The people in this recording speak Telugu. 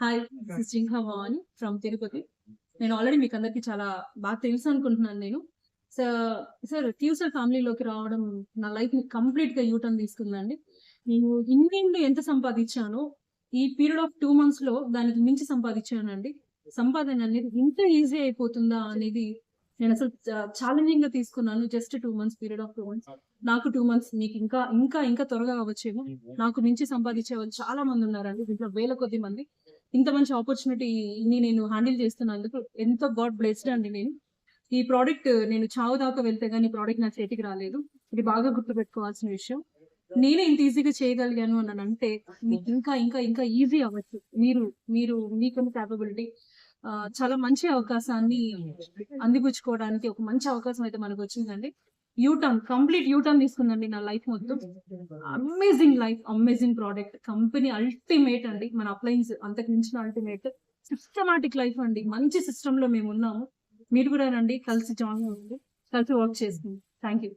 Hi, this is Jinka Bhavani from Tirupati. నేను ఆల్రెడీ మీకు అందరికి చాలా బాగా తెలుసు అనుకుంటున్నాను నేను. సార్ ట్యూసర్ ఫ్యామిలీలోకి రావడం నా లైఫ్ ని కంప్లీట్ గా యూటర్న్ తీసుకుందండి. నేను ఇన్నేళ్ళు ఎంత సంపాదించానో ఈ పీరియడ్ ఆఫ్ 2 months లో దానికి మించి సంపాదించానండి. సంపాదన అనేది ఇంత ఈజీ అయిపోతుందా అనేది నేను అసలు ఛాలెంజింగ్ గా తీసుకున్నాను. Just 2 months, period of 2 months. నాకు 2 months, మీకు ఇంకా ఇంకా ఇంకా త్వరగా అవ్వచ్చేమో. నాకు మించి సంపాదించే వాళ్ళు చాలా మంది ఉన్నారండి, దీంట్లో వేల కొద్ది మంది. ఇంత మంచి ఆపర్చునిటీని నేను హ్యాండిల్ చేస్తున్నందుకు ఎంతో గాడ్ బ్లెస్డ్ అండి నేను. ఈ ప్రోడక్ట్ నేను చావు దాకా వెళ్తే గానీ ఈ ప్రోడక్ట్ నా చేతికి రాలేదు. ఇది బాగా గుర్తుపెట్టుకోవాల్సిన విషయం. నేనే ఇంత ఈజీగా చేయగలిగాను అని అంటే మీకు ఇంకా ఇంకా ఇంకా ఈజీ అవ్వచ్చు. మీరు మీరు మీకున్న క్యాపబిలిటీ చాలా మంచి అవకాశాన్ని అందిపుచ్చుకోవడానికి ఒక మంచి అవకాశం అయితే మనకు వచ్చిందండి. కంప్లీట్ యూటర్న్ తీసుకుందండి నా లైఫ్ మొత్తం. Amazing life, amazing product, company ultimate అండి. మన అప్లయన్స్ అంతకు మించిన అల్టిమేట్. సిస్టమాటిక్ లైఫ్ అండి, మంచి సిస్టమ్ లో మేము ఉన్నాము. మీరు కూడా రండి, కలిసి జాయిన్ అవ్వండి, కలిసి వర్క్ చేసుకుందాం. Thank you.